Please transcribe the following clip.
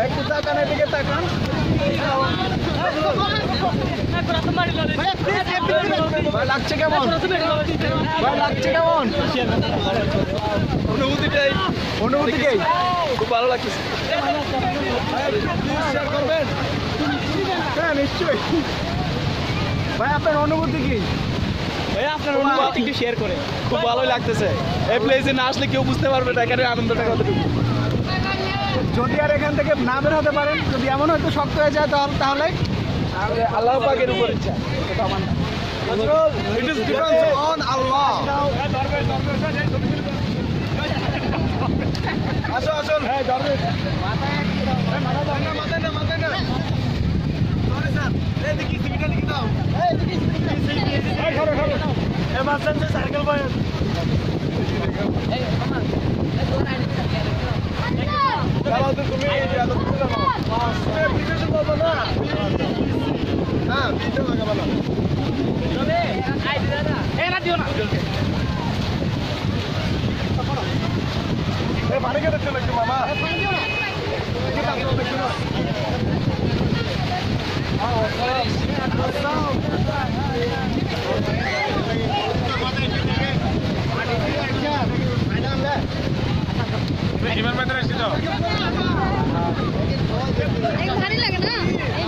একটু তাকান, এদিকে তাকান। ভাই লাগছে কেমন? ভাই লাগছে কেমন? অনুভূতিটাই খুব ভালো লাগতেছে। হ্যাঁ নিশ্চয়ই। ভাই আপনার অনুভূতি কি? ভাই আপনার অনুভূতি একটু শেয়ার করে। খুব ভালোই লাগতেছে। এই প্লেসে না আসলে কেউ বুঝতে পারবে না এখানে আনন্দটা কতটুকু। যদি আর এখান থেকে না বের হতে পারেন, যদি এমন হয়তো শক্ত হয়ে যায় তাহলে আল্লাহ পাকের উপর ইচ্ছা, এটা আমার না। It is depends on Allah. আসো আসো। হ্যাঁ দরবেশ। মাথায় না। Sorry sir. এই দেখি সিভিটা লিখে দাও। এই দেখি সিভিটা। এই ধরো। এই মাসেন যে সাইকেল বয়। এই মামা। এই দোন আইডি থাকে। চলো তো তুমি এত কিছু জানো। তুমি অ্যাপ্লিকেশন করবে না? হ্যাঁ, দিতে লাগা ভালো। চলে আইডি দাদা। এই না দিও না। এই পানি কে দেখতে লাগছে মামা? পানি দিও না। কি কাজ দেখছো না? ভারী লাগে না এই